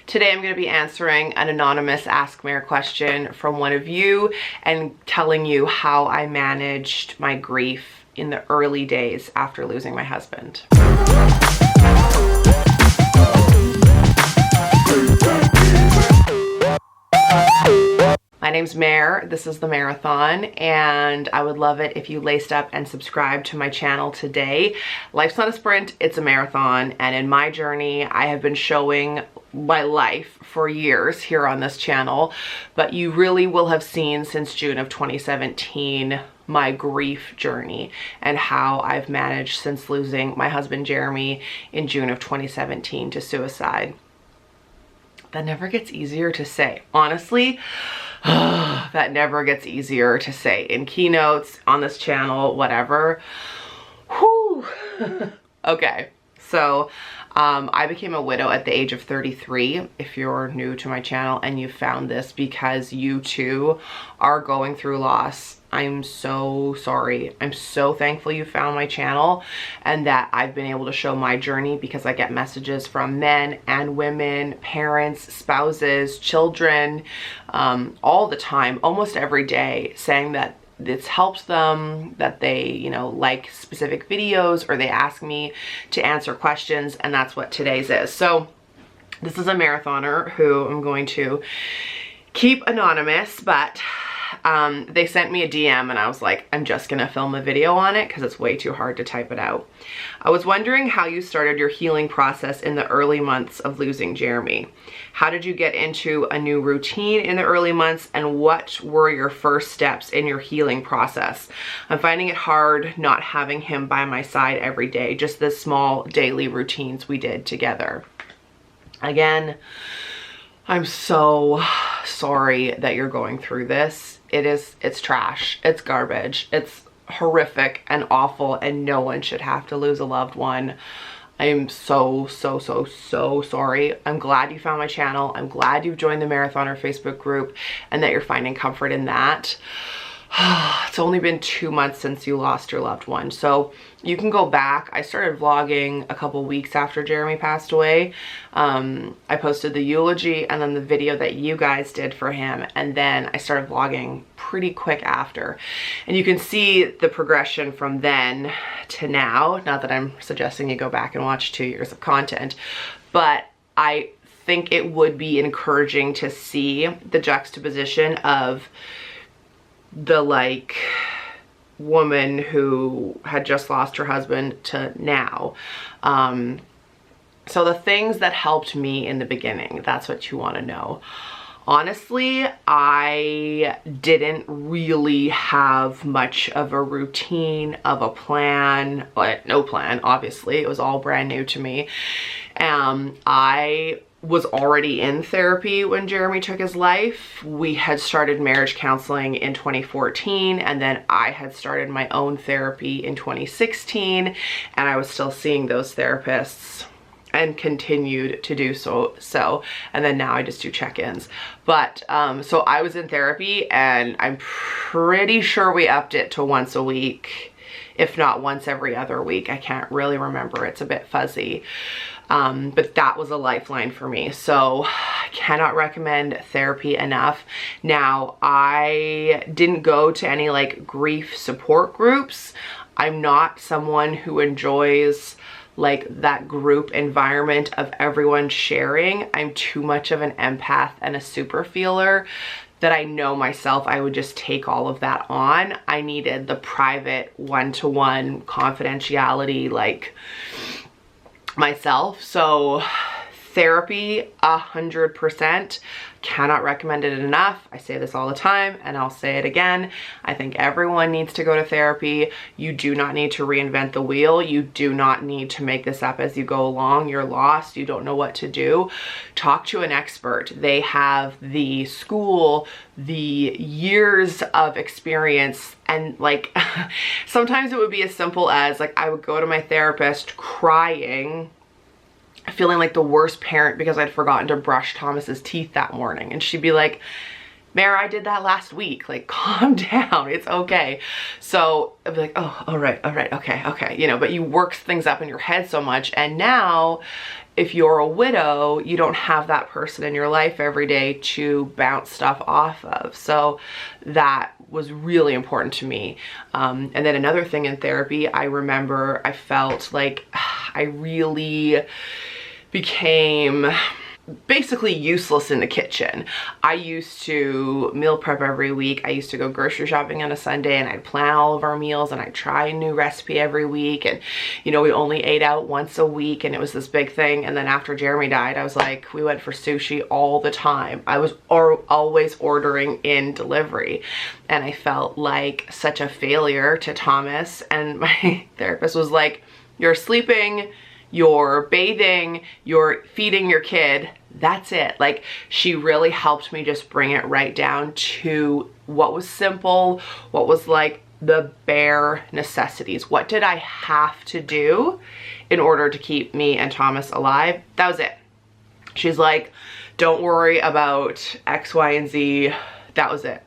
Today I'm going to be answering an anonymous Ask Mare question from one of you and telling you how I managed my grief in the early days after losing my husband. My name's Mare, this is the Mareathon, and I would love it if you laced up and subscribed to my channel today. Life's not a sprint, it's a marathon, and in my journey, I have been showing my life for years here on this channel, but you really will have seen since June of 2017 my grief journey and how I've managed since losing my husband Jeremy in June of 2017 to suicide. That never gets easier to say. Honestly, that never gets easier to say in keynotes, on this channel, whatever. Whew. Okay, so I became a widow at the age of 33. If you're new to my channel and you found this because you too are going through loss, I'm so sorry. I'm so thankful you found my channel and that I've been able to show my journey, because I get messages from men and women, parents, spouses, children, all the time, almost every day, saying that it's helped them, that they, you know, like specific videos, or they ask me to answer questions, and that's what today's is. So this is a marathoner who I'm going to keep anonymous, but they sent me a DM and I was like, I'm just gonna film a video on it because it's way too hard to type it out. I was wondering how you started your healing process in the early months of losing Jeremy. How did you get into a new routine in the early months, and what were your first steps in your healing process? I'm finding it hard not having him by my side every day, just the small daily routines we did together. Again, I'm so sorry that you're going through this. It's trash, it's garbage, it's horrific and awful, and no one should have to lose a loved one. I'm so sorry. I'm glad you found my channel. I'm glad you've joined the Mareathon Facebook group and that you're finding comfort in that. It's only been 2 months since you lost your loved one, so you can go back. I started vlogging a couple weeks after Jeremy passed away. I posted the eulogy and then the video that you guys did for him, and then I started vlogging pretty quick after, and you can see the progression from then to now. Not that I'm suggesting you go back and watch 2 years of content, but I think it would be encouraging to see the juxtaposition of the like woman who had just lost her husband to now. So the things that helped me in the beginning, that's what you want to know. Honestly, I didn't really have much of a routine, of a plan, but no plan, obviously. It was all brand new to me. I was already in therapy when Jeremy took his life. We had started marriage counseling in 2014, and then I had started my own therapy in 2016, and I was still seeing those therapists and continued to do so, and then now I just do check-ins. But so I was in therapy, and I'm pretty sure we upped it to once a week, if not once every other week. I can't really remember, it's a bit fuzzy. But that was a lifeline for me. So I cannot recommend therapy enough. Now, I didn't go to any like grief support groups. I'm not someone who enjoys like that group environment of everyone sharing. I'm too much of an empath and a super feeler that I know myself I would just take all of that on. I needed the private one-to-one confidentiality, like myself. So therapy, 100%. Cannot recommend it enough. I say this all the time and I'll say it again. I think everyone needs to go to therapy. You do not need to reinvent the wheel. You do not need to make this up as you go along. You're lost. You don't know what to do. Talk to an expert. They have the school, the years of experience, and like sometimes it would be as simple as like I would go to my therapist crying, feeling like the worst parent because I'd forgotten to brush Thomas's teeth that morning, and she'd be like, Mare, I did that last week. Like, calm down. It's okay. So I'd be like, oh, all right, okay. You know, but you work things up in your head so much. And now if you're a widow, you don't have that person in your life every day to bounce stuff off of. So that was really important to me. And then another thing in therapy, I remember I felt like I really became basically useless in the kitchen. I used to meal prep every week. I used to go grocery shopping on a Sunday, and I'd plan all of our meals, and I'd try a new recipe every week. And you know, we only ate out once a week, and it was this big thing. And then after Jeremy died, I was like, we went for sushi all the time. I was always ordering in delivery, and I felt like such a failure to Thomas. And my therapist was like, you're sleeping, you're bathing, you're feeding your kid, that's it. Like, she really helped me just bring it right down to what was simple, what was like the bare necessities. What did I have to do in order to keep me and Thomas alive? That was it. She's like, don't worry about X, Y, and Z. That was it.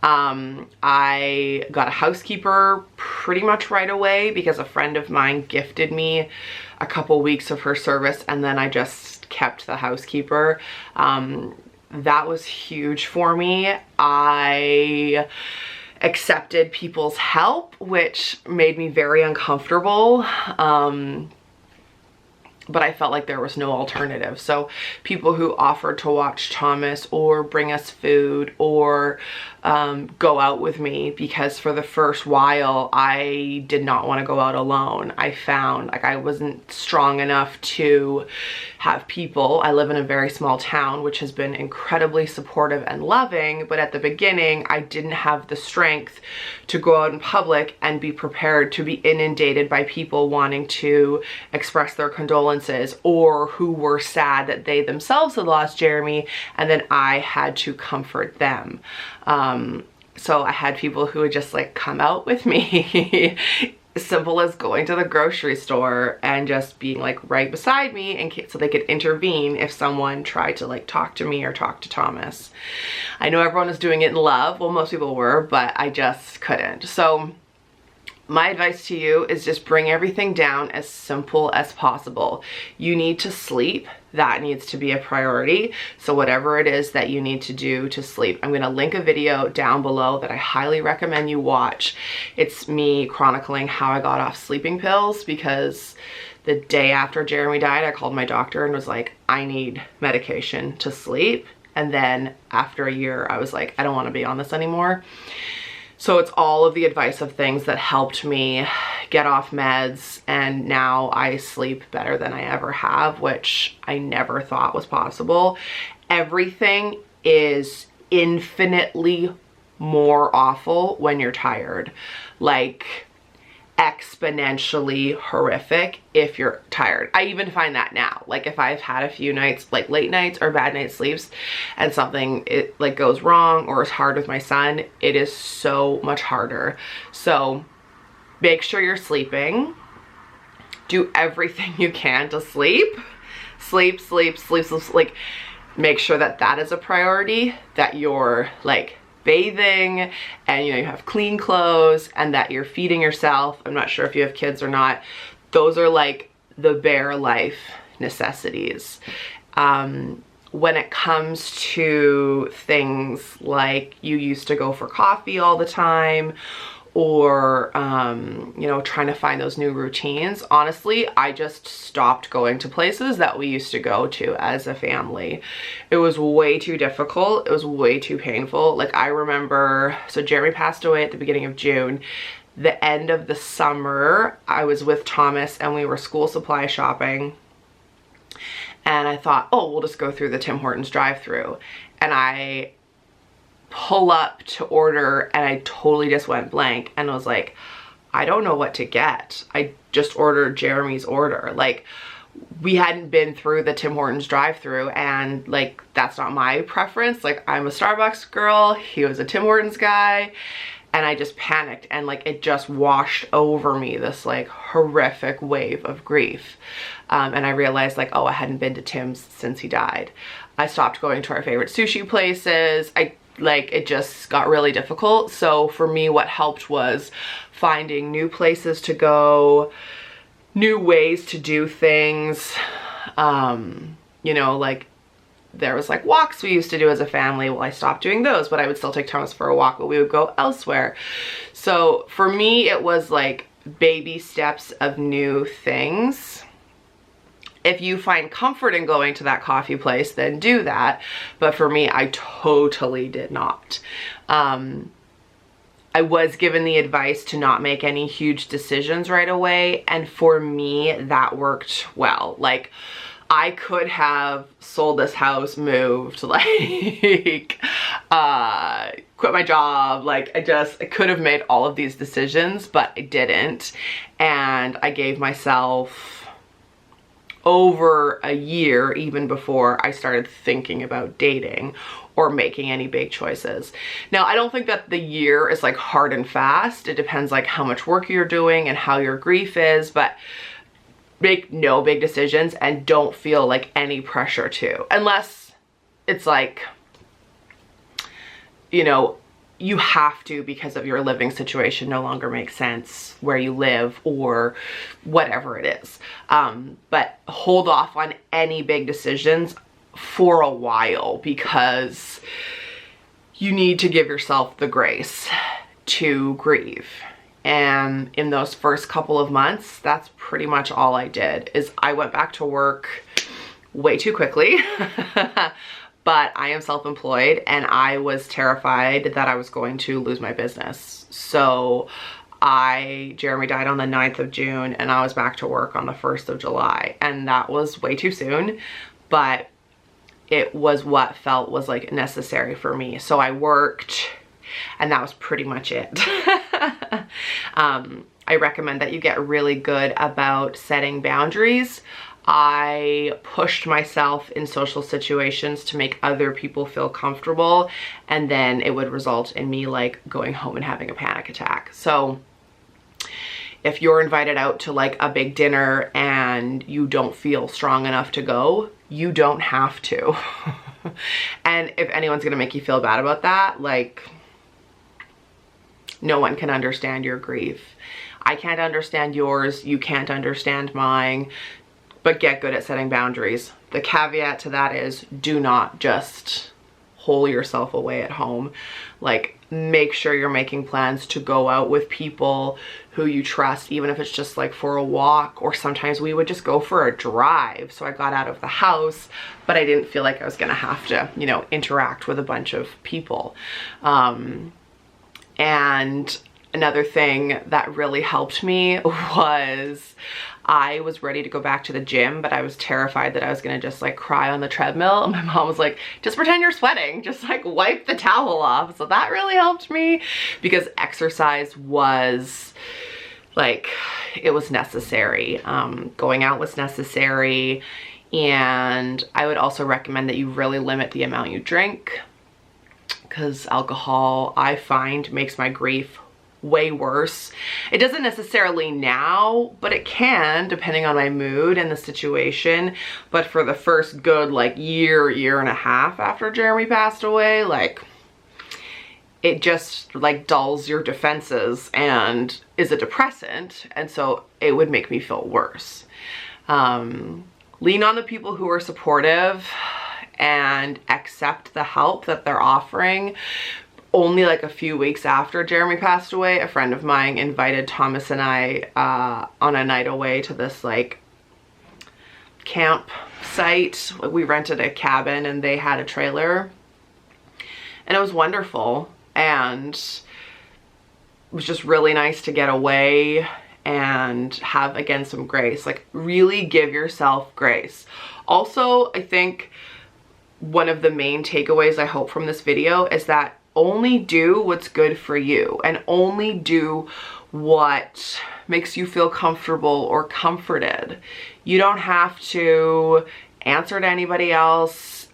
I got a housekeeper pretty much right away because a friend of mine gifted me a couple weeks of her service, and then I just kept the housekeeper. That was huge for me. I accepted people's help, which made me very uncomfortable. But I felt like there was no alternative. So people who offered to watch Thomas or bring us food or go out with me, because for the first while I did not want to go out alone. I found like I wasn't strong enough to have people. I live in a very small town, which has been incredibly supportive and loving, but at the beginning I didn't have the strength to go out in public and be prepared to be inundated by people wanting to express their condolences, or who were sad that they themselves had lost Jeremy, and then I had to comfort them. So I had people who would just like come out with me simple as going to the grocery store and just being like right beside me in case, so they could intervene if someone tried to like talk to me or talk to Thomas. I know everyone was doing it in love. Well, most people were, but I just couldn't. So my advice to you is just bring everything down as simple as possible. You need to sleep. That needs to be a priority. So whatever it is that you need to do to sleep. I'm going to link a video down below that I highly recommend you watch. It's me chronicling how I got off sleeping pills, because the day after Jeremy died, I called my doctor and was like, I need medication to sleep. And then after a year, I was like, I don't want to be on this anymore. So it's all of the advice of things that helped me get off meds, and now I sleep better than I ever have, which I never thought was possible. Everything is infinitely more awful when you're tired. Like, exponentially horrific if you're tired. I even find that now. Like, if I've had a few nights, like late nights or bad night sleeps, and something like goes wrong or is hard with my son, it is so much harder. So make sure you're sleeping. Do everything you can to sleep. Sleep. Like, make sure that that is a priority, that you're like bathing, and you know, you have clean clothes, and that you're feeding yourself. I'm not sure if you have kids or not. Those are like the bare life necessities. When it comes to things like you used to go for coffee all the time, or you know, trying to find those new routines, honestly, I just stopped going to places that we used to go to as a family. It was way too difficult. It was way too painful. Like, I remember, so Jeremy passed away at the beginning of June. The end of the summer, I was with Thomas and we were school supply shopping, and I thought, oh, we'll just go through the Tim Hortons drive-thru, and I pull up to order and I totally just went blank and was like, I don't know what to get. I just ordered Jeremy's order. Like, we hadn't been through the Tim Hortons drive-thru, and like, that's not my preference. Like, I'm a Starbucks girl, he was a Tim Hortons guy, and I just panicked, and like, it just washed over me, this like horrific wave of grief. And I realized like, oh, I hadn't been to Tim's since he died. I stopped going to our favorite sushi places. I like it just got really difficult. So for me, what helped was finding new places to go, new ways to do things. You know, like there was like walks we used to do as a family. Well, I stopped doing those, but I would still take Thomas for a walk, but we would go elsewhere. So for me, it was like baby steps of new things. If you find comfort in going to that coffee place, then do that. But for me, I totally did not. I was given the advice to not make any huge decisions right away. And for me, that worked well. Like, I could have sold this house, moved, like, quit my job. Like, I could have made all of these decisions, but I didn't. And I gave myself over a year, even before I started thinking about dating or making any big choices. Now, I don't think that the year is like hard and fast. It depends like how much work you're doing and how your grief is, but make no big decisions and don't feel like any pressure to, unless it's like, you know, you have to because of your living situation no longer makes sense where you live or whatever it is. But hold off on any big decisions for a while because you need to give yourself the grace to grieve. And in those first couple of months, that's pretty much all I did. Is I went back to work way too quickly. But I am self-employed and I was terrified that I was going to lose my business. So Jeremy died on the 9th of June and I was back to work on the 1st of July. And that was way too soon, but it was what felt was like necessary for me. So I worked and that was pretty much it. I recommend that you get really good about setting boundaries. I pushed myself in social situations to make other people feel comfortable, and then it would result in me like going home and having a panic attack. So if you're invited out to like a big dinner and you don't feel strong enough to go, you don't have to. And if anyone's gonna make you feel bad about that, like, no one can understand your grief. I can't understand yours, you can't understand mine. But get good at setting boundaries. The caveat to that is do not just hole yourself away at home. Like, make sure you're making plans to go out with people who you trust, even if it's just like for a walk, or sometimes we would just go for a drive. So I got out of the house, but I didn't feel like I was gonna have to, you know, interact with a bunch of people. And another thing that really helped me was I was ready to go back to the gym, but I was terrified that I was gonna just like cry on the treadmill. And my mom was like, just pretend you're sweating, just like wipe the towel off. So that really helped me because exercise was like, it was necessary. Going out was necessary. And I would also recommend that you really limit the amount you drink because alcohol, I find, makes my grief way worse. It doesn't necessarily now, but it can, depending on my mood and the situation. But for the first good like year and a half after Jeremy passed away, like, it just like dulls your defenses and is a depressant, and so it would make me feel worse. Lean on the people who are supportive and accept the help that they're offering. Only like a few weeks after Jeremy passed away, a friend of mine invited Thomas and I on a night away to this like camp site. We rented a cabin and they had a trailer, and it was wonderful, and it was just really nice to get away and have, again, some grace. Like, really give yourself grace. Also, I think one of the main takeaways I hope from this video is that only do what's good for you and only do what makes you feel comfortable or comforted. You don't have to answer to anybody else.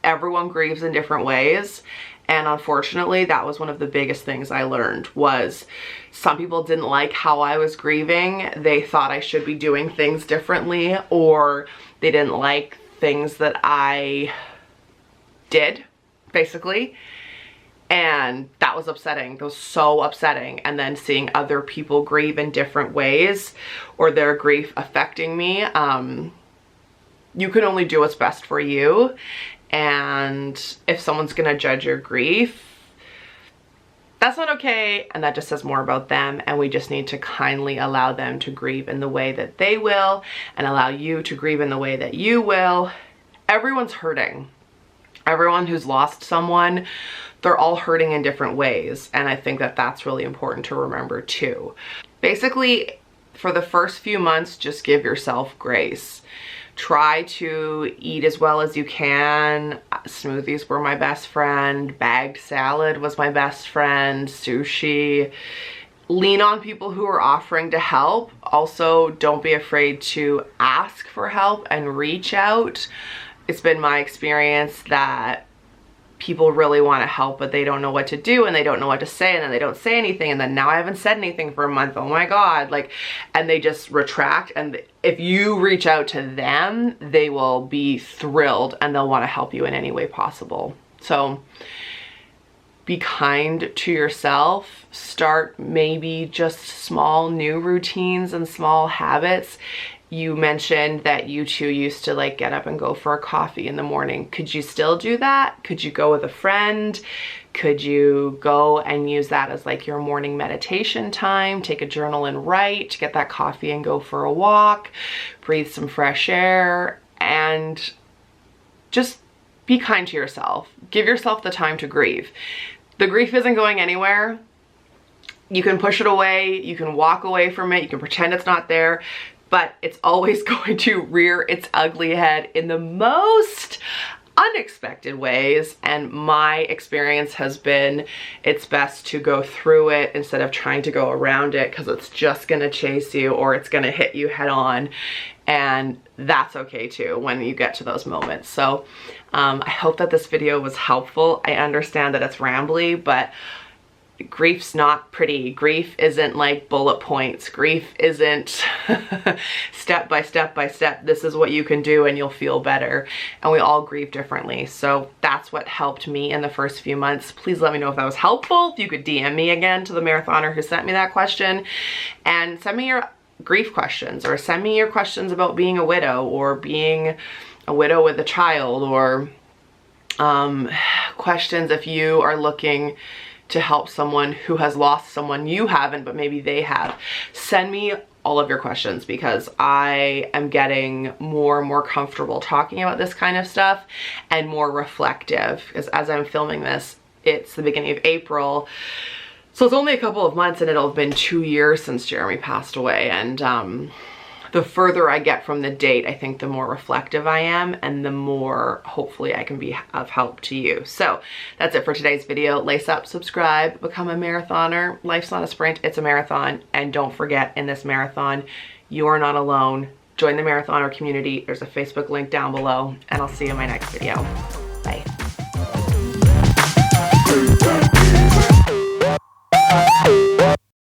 Everyone grieves in different ways. And unfortunately, that was one of the biggest things I learned, was some people didn't like how I was grieving. They thought I should be doing things differently, or they didn't like things that I did, basically. And that was upsetting. That was so upsetting. And then seeing other people grieve in different ways, or their grief affecting me, you can only do what's best for you. And if someone's gonna judge your grief, that's not okay, and that just says more about them, and we just need to kindly allow them to grieve in the way that they will, and allow you to grieve in the way that you will. Everyone's hurting. Everyone who's lost someone, they're all hurting in different ways, and I think that that's really important to remember too. Basically, for the first few months, just give yourself grace. Try to eat as well as you can. Smoothies were my best friend. Bagged salad was my best friend. Sushi. Lean on people who are offering to help. Also, don't be afraid to ask for help and reach out. It's been my experience that people really want to help, but they don't know what to do, and they don't know what to say, and then they don't say anything, and then now I haven't said anything for a month. Oh my God. Like, and they just retract. And if you reach out to them, they will be thrilled and they'll want to help you in any way possible. So be kind to yourself. Start maybe just small new routines and small habits. You mentioned that you two used to like get up and go for a coffee in the morning. Could you still do that? Could you go with a friend? Could you go and use that as like your morning meditation time? Take a journal and write, get that coffee and go for a walk, breathe some fresh air, and just be kind to yourself. Give yourself the time to grieve. The grief isn't going anywhere. You can push it away, you can walk away from it, you can pretend it's not there, but it's always going to rear its ugly head in the most unexpected ways. And my experience has been it's best to go through it instead of trying to go around it, because it's just gonna chase you or it's gonna hit you head on. And that's okay too when you get to those moments. So I hope that this video was helpful. I understand that it's rambly, but grief's not pretty. Grief isn't like bullet points. Grief isn't step by step by step. This is what you can do and you'll feel better. And we all grieve differently. So that's what helped me in the first few months. Please let me know if that was helpful. If you could DM me again to the marathoner who sent me that question, and send me your grief questions, or send me your questions about being a widow, or being a widow with a child, or questions if you are looking to help someone who has lost someone you haven't, but maybe they have. Send me all of your questions, because I am getting more and more comfortable talking about this kind of stuff and more reflective, because as I'm filming this, it's the beginning of April. So it's only a couple of months and it'll have been 2 years since Jeremy passed away. And the further I get from the date, I think the more reflective I am, and the more hopefully I can be of help to you. So that's it for today's video. Lace up, subscribe, become a marathoner. Life's not a sprint, it's a marathon. And don't forget, in this marathon, you are not alone. Join the marathoner community. There's a Facebook link down below, and I'll see you in my next video.